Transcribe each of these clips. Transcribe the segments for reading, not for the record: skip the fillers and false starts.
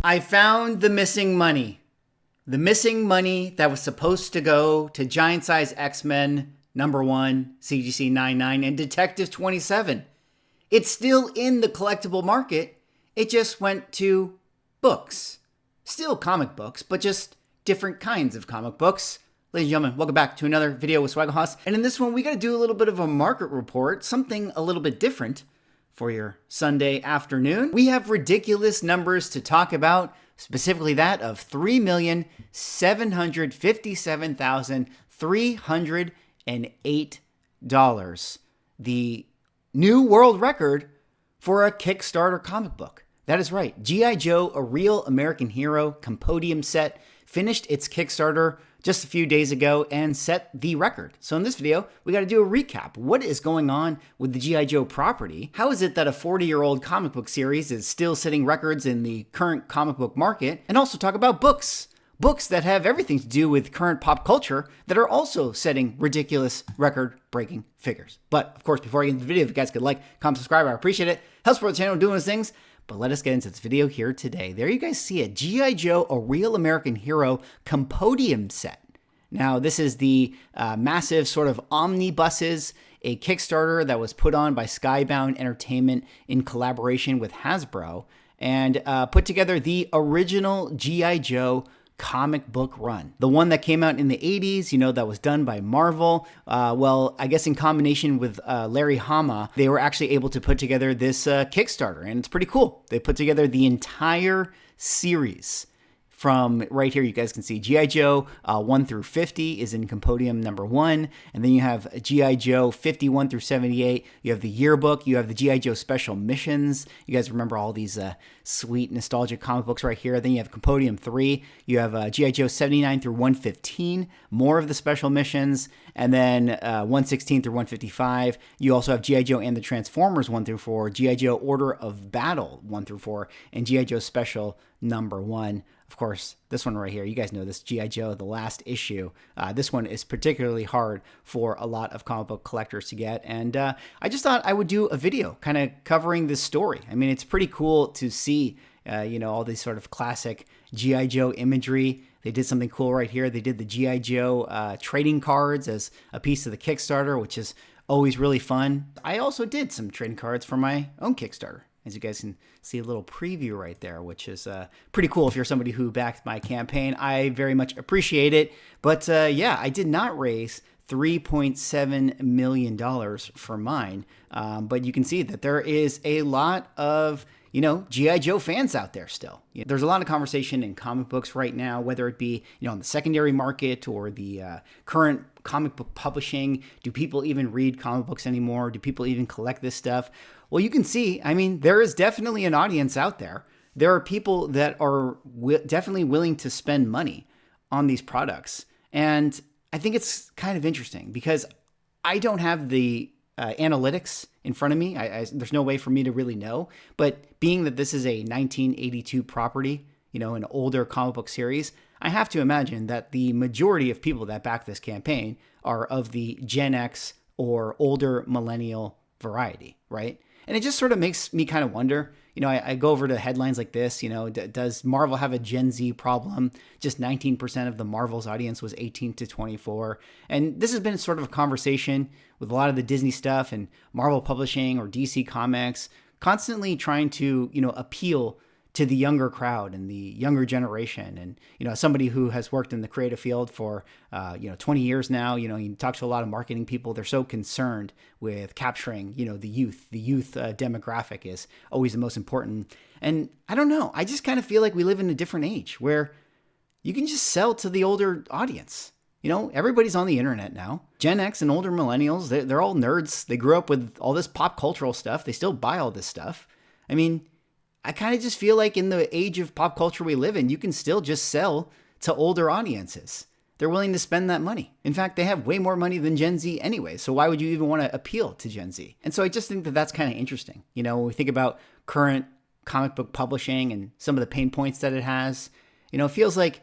I found the missing money. The missing money that was supposed to go to Giant Size X-Men #1, CGC 99, and Detective 27. It's still in the collectible market. It just went to books. Still comic books, but just different kinds of comic books. Ladies and gentlemen, welcome back to another video with Swagglehauss. And in this one, we got to do a little bit of a market report, something a little bit different for your Sunday afternoon. We have ridiculous numbers to talk about, specifically that of $3,757,308. The new world record for a Kickstarter comic book. That is right. G.I. Joe, A Real American Hero Compendium set finished its Kickstarter just a few days ago and set the record. So in this video, we got to do a recap. What is going on with the G.I. Joe property? How is it that a 40-year-old comic book series is still setting records in the current comic book market? And also talk about books. Books that have everything to do with current pop culture that are also setting ridiculous record-breaking figures. But of course, before I get into the video, if you guys could like, comment, subscribe, I appreciate it. Helps support the channel doing those things. But let us get into this video here today. There you guys see it. G.I. Joe, A Real American Hero Compendium set. Now, this is the massive sort of omnibuses, a Kickstarter that was put on by Skybound Entertainment in collaboration with Hasbro, and put together the original G.I. Joe comic book run. The one that came out in the 80s, you know, that was done by Marvel. Well, I guess in combination with Larry Hama, they were actually able to put together this Kickstarter, and it's pretty cool. They put together the entire series. From right here, you guys can see G.I. Joe 1 through 50 is in Compendium #1. And then you have G.I. Joe 51 through 78. You have the yearbook. You have the G.I. Joe special missions. You guys remember all these sweet nostalgic comic books right here. Then you have Compendium 3. You have G.I. Joe 79 through 115. More of the special missions. And then 116 through 155. You also have G.I. Joe and the Transformers 1 through 4. G.I. Joe Order of Battle 1 through 4. And G.I. Joe Special #1. Of course, this one right here, you guys know this, G.I. Joe, the last issue. This one is particularly hard for a lot of comic book collectors to get. And I just thought I would do a video kind of covering this story. I mean, it's pretty cool to see, you know, all these sort of classic G.I. Joe imagery. They did something cool right here. They did the G.I. Joe trading cards as a piece of the Kickstarter, which is always really fun. I also did some trading cards for my own Kickstarter. As you guys can see a little preview right there, which is pretty cool if you're somebody who backed my campaign. I very much appreciate it. But yeah, I did not raise $3.7 million for mine. But you can see that there is a lot of, you know, G.I. Joe fans out there still. There's a lot of conversation in comic books right now, whether it be, you know, on the secondary market or the current comic book publishing. Do people even read comic books anymore? Do people even collect this stuff? Well, you can see, I mean, there is definitely an audience out there. There are people that are definitely willing to spend money on these products. And I think it's kind of interesting because I don't have the analytics in front of me. There's no way for me to really know. But being that this is a 1982 property, you know, an older comic book series, I have to imagine that the majority of people that back this campaign are of the Gen X or older millennial variety, right? And it just sort of makes me kind of wonder, you know, I go over to headlines like this, you know, does Marvel have a Gen Z problem? Just 19% of the Marvel's audience was 18 to 24. And this has been sort of a conversation with a lot of the Disney stuff and Marvel Publishing or DC Comics, constantly trying to, you know, appeal to the younger crowd and the younger generation. And, you know, as somebody who has worked in the creative field for, 20 years now, you know, you talk to a lot of marketing people. They're so concerned with capturing, you know, the youth demographic is always the most important. And I don't know, I just kind of feel like we live in a different age where you can just sell to the older audience. You know, everybody's on the internet now. Gen X and older millennials, they're all nerds. They grew up with all this pop cultural stuff. They still buy all this stuff. I mean, I kind of just feel like in the age of pop culture we live in, you can still just sell to older audiences. They're willing to spend that money. In fact, they have way more money than Gen Z anyway. So why would you even want to appeal to Gen Z? And so I just think that that's kind of interesting. You know, when we think about current comic book publishing and some of the pain points that it has, you know, it feels like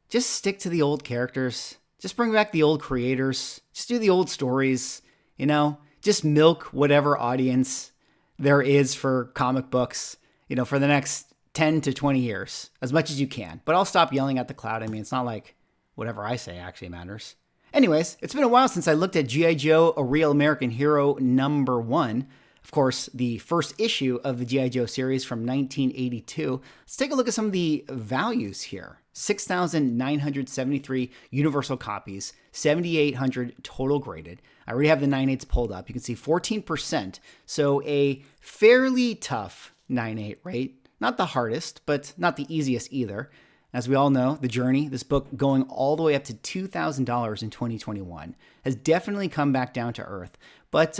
just stick to the old characters. Just bring back the old creators. Just do the old stories, you know, just milk whatever audience there is for comic books, you know, for the next 10 to 20 years, as much as you can. But I'll stop yelling at the cloud. I mean, it's not like whatever I say actually matters. Anyways, it's been a while since I looked at G.I. Joe, A Real American Hero #1. Of course, the first issue of the G.I. Joe series from 1982. Let's take a look at some of the values here. 6,973 universal copies, 7,800 total graded. I already have the 9.8s pulled up. You can see 14%. So a fairly tough 9.8 rate. Not the hardest, but not the easiest either. As we all know, the journey, this book going all the way up to $2,000 in 2021, has definitely come back down to earth. But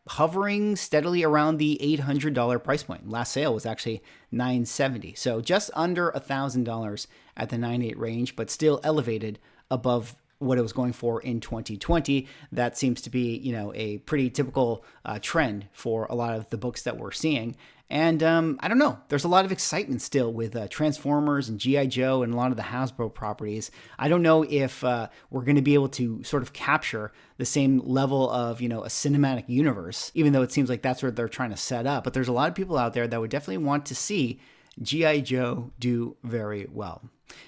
hovering steadily around the $800 price point. Last sale was actually $970. So just under $1,000 at the 9.8 range, but still elevated above what it was going for in 2020. That seems to be, a pretty typical trend for a lot of the books that we're seeing. And I don't know, there's a lot of excitement still with Transformers and G.I. Joe and a lot of the Hasbro properties. I don't know if we're going to be able to sort of capture the same level of, a cinematic universe, even though it seems like that's what they're trying to set up. But there's a lot of people out there that would definitely want to see G.I. Joe do very well.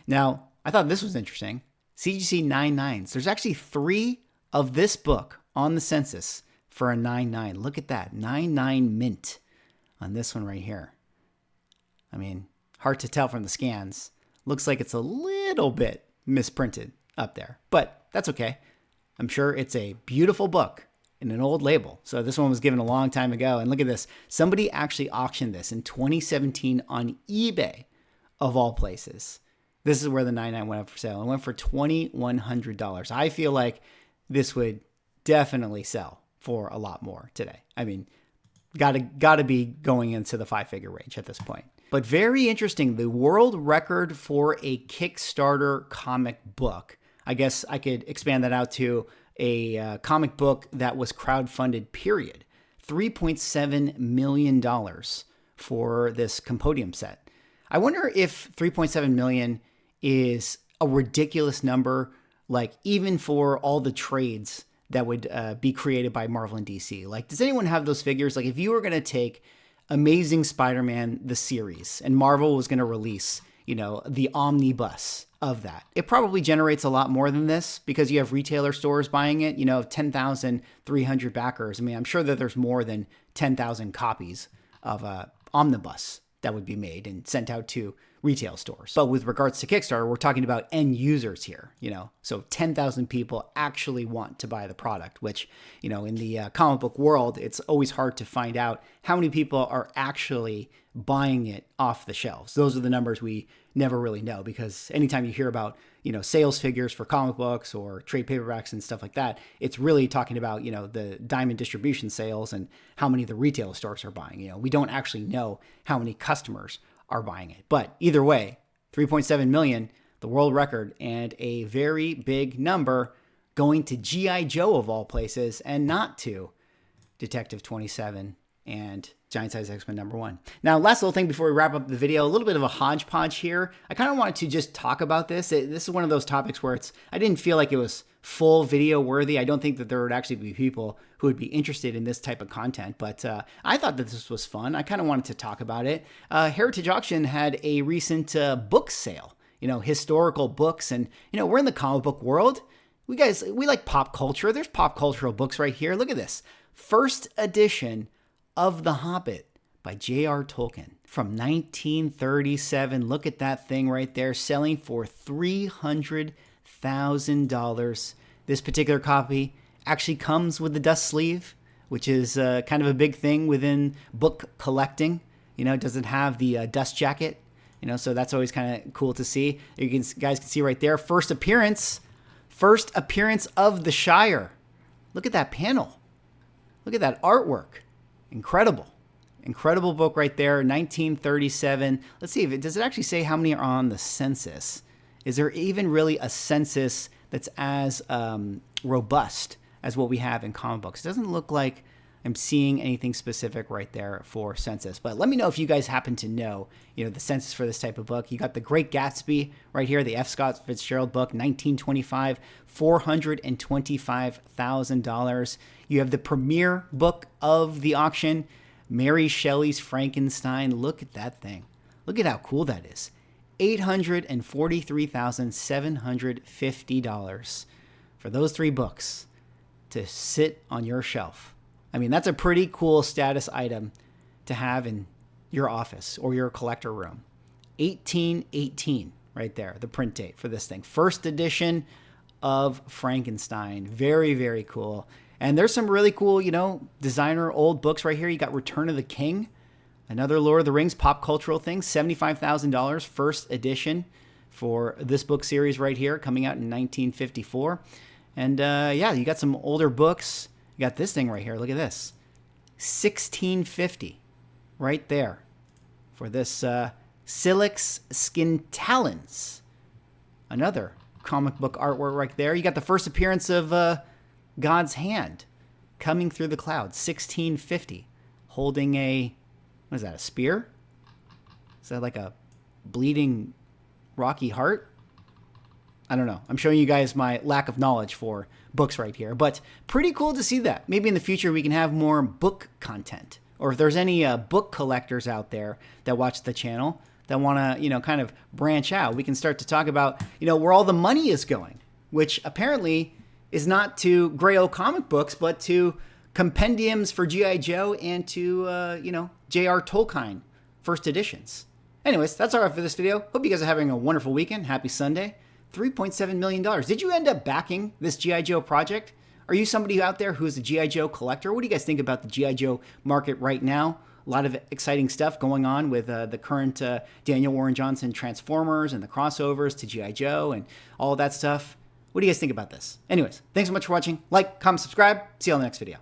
Now, I thought this was interesting. CGC 9.9s. There's actually 3 of this book on the census for a 9.9. Look at that, 9.9 mint on this one right here. I mean, hard to tell from the scans. Looks like it's a little bit misprinted up there, but that's okay. I'm sure it's a beautiful book in an old label. So this one was given a long time ago. And look at this. Somebody actually auctioned this in 2017 on eBay, of all places. This is where the 9.9 went up for sale. It went for $2,100. I feel like this would definitely sell for a lot more today. I mean, gotta be going into the 5-figure range at this point. But very interesting, the world record for a Kickstarter comic book. I guess I could expand that out to a comic book that was crowdfunded, period. $3.7 million for this Compendium set. I wonder if 3.7 million is a ridiculous number, like even for all the trades that would be created by Marvel and DC. Like, does anyone have those figures? Like, if you were going to take Amazing Spider-Man, the series, and Marvel was going to release, the omnibus of that, it probably generates a lot more than this because you have retailer stores buying it, 10,300 backers. I mean, I'm sure that there's more than 10,000 copies of omnibus that would be made and sent out to retail stores. But with regards to Kickstarter, we're talking about end users here, so 10,000 people actually want to buy the product, which, in the comic book world, it's always hard to find out how many people are actually buying it off the shelves. Those are the numbers we never really know, because anytime you hear about, sales figures for comic books or trade paperbacks and stuff like that, it's really talking about, the diamond distribution sales and how many the retail stores are buying. We don't actually know how many customers are buying it. But either way, 3.7 million, the world record, and a very big number going to G.I. Joe of all places, and not to Detective 27 and Giant Size X-Men #1. Now, last little thing before we wrap up the video, a little bit of a hodgepodge here. I kind of wanted to just talk about this. This is one of those topics where I didn't feel like it was full video worthy. I don't think that there would actually be people who would be interested in this type of content, but I thought that this was fun. I kind of wanted to talk about it. Heritage Auction had a recent book sale, historical books, and we're in the comic book world. We like pop culture. There's pop cultural books right here. Look at this. First edition of The Hobbit by J.R. Tolkien from 1937. Look at that thing right there, selling for $300,000. This particular copy actually comes with the dust sleeve, which is kind of a big thing within book collecting. It doesn't have the dust jacket, so that's always kind of cool to see. Guys can see right there, first appearance of the Shire. Look at that panel. Look at that artwork. Incredible book right there, 1937. Let's see, does it actually say how many are on the census? Is there even really a census that's as robust as what we have in comic books? It doesn't look like I'm seeing anything specific right there for census. But let me know if you guys happen to know, the census for this type of book. You got the Great Gatsby right here, the F. Scott Fitzgerald book, 1925, $425,000. You have the premier book of the auction, Mary Shelley's Frankenstein. Look at that thing. Look at how cool that is. $843,750 for those 3 books to sit on your shelf. I mean, that's a pretty cool status item to have in your office or your collector room. 1818 right there, the print date for this thing. First edition of Frankenstein. Very, very cool. And there's some really cool, designer old books right here. You got Return of the King, another Lord of the Rings pop cultural thing, $75,000 first edition for this book series right here, coming out in 1954. And you got some older books. You got this thing right here. Look at this. $1650 right there for this Silix Skintalens. Another comic book artwork right there. You got the first appearance of God's hand coming through the clouds. $1650. Holding a, what is that, a spear? Is that like a bleeding rocky heart? I don't know. I'm showing you guys my lack of knowledge for books right here, but pretty cool to see that. Maybe in the future we can have more book content, or if there's any book collectors out there that watch the channel that want to, kind of branch out, we can start to talk about, where all the money is going, which apparently is not to gray old comic books, but to compendiums for G.I. Joe and to, J.R. Tolkien first editions. Anyways, that's all right for this video. Hope you guys are having a wonderful weekend. Happy Sunday. $3.7 million. Did you end up backing this G.I. Joe project? Are you somebody out there who's a G.I. Joe collector? What do you guys think about the G.I. Joe market right now? A lot of exciting stuff going on with the current Daniel Warren Johnson Transformers and the crossovers to G.I. Joe and all of that stuff. What do you guys think about this? Anyways, thanks so much for watching. Like, comment, subscribe. See you on the next video.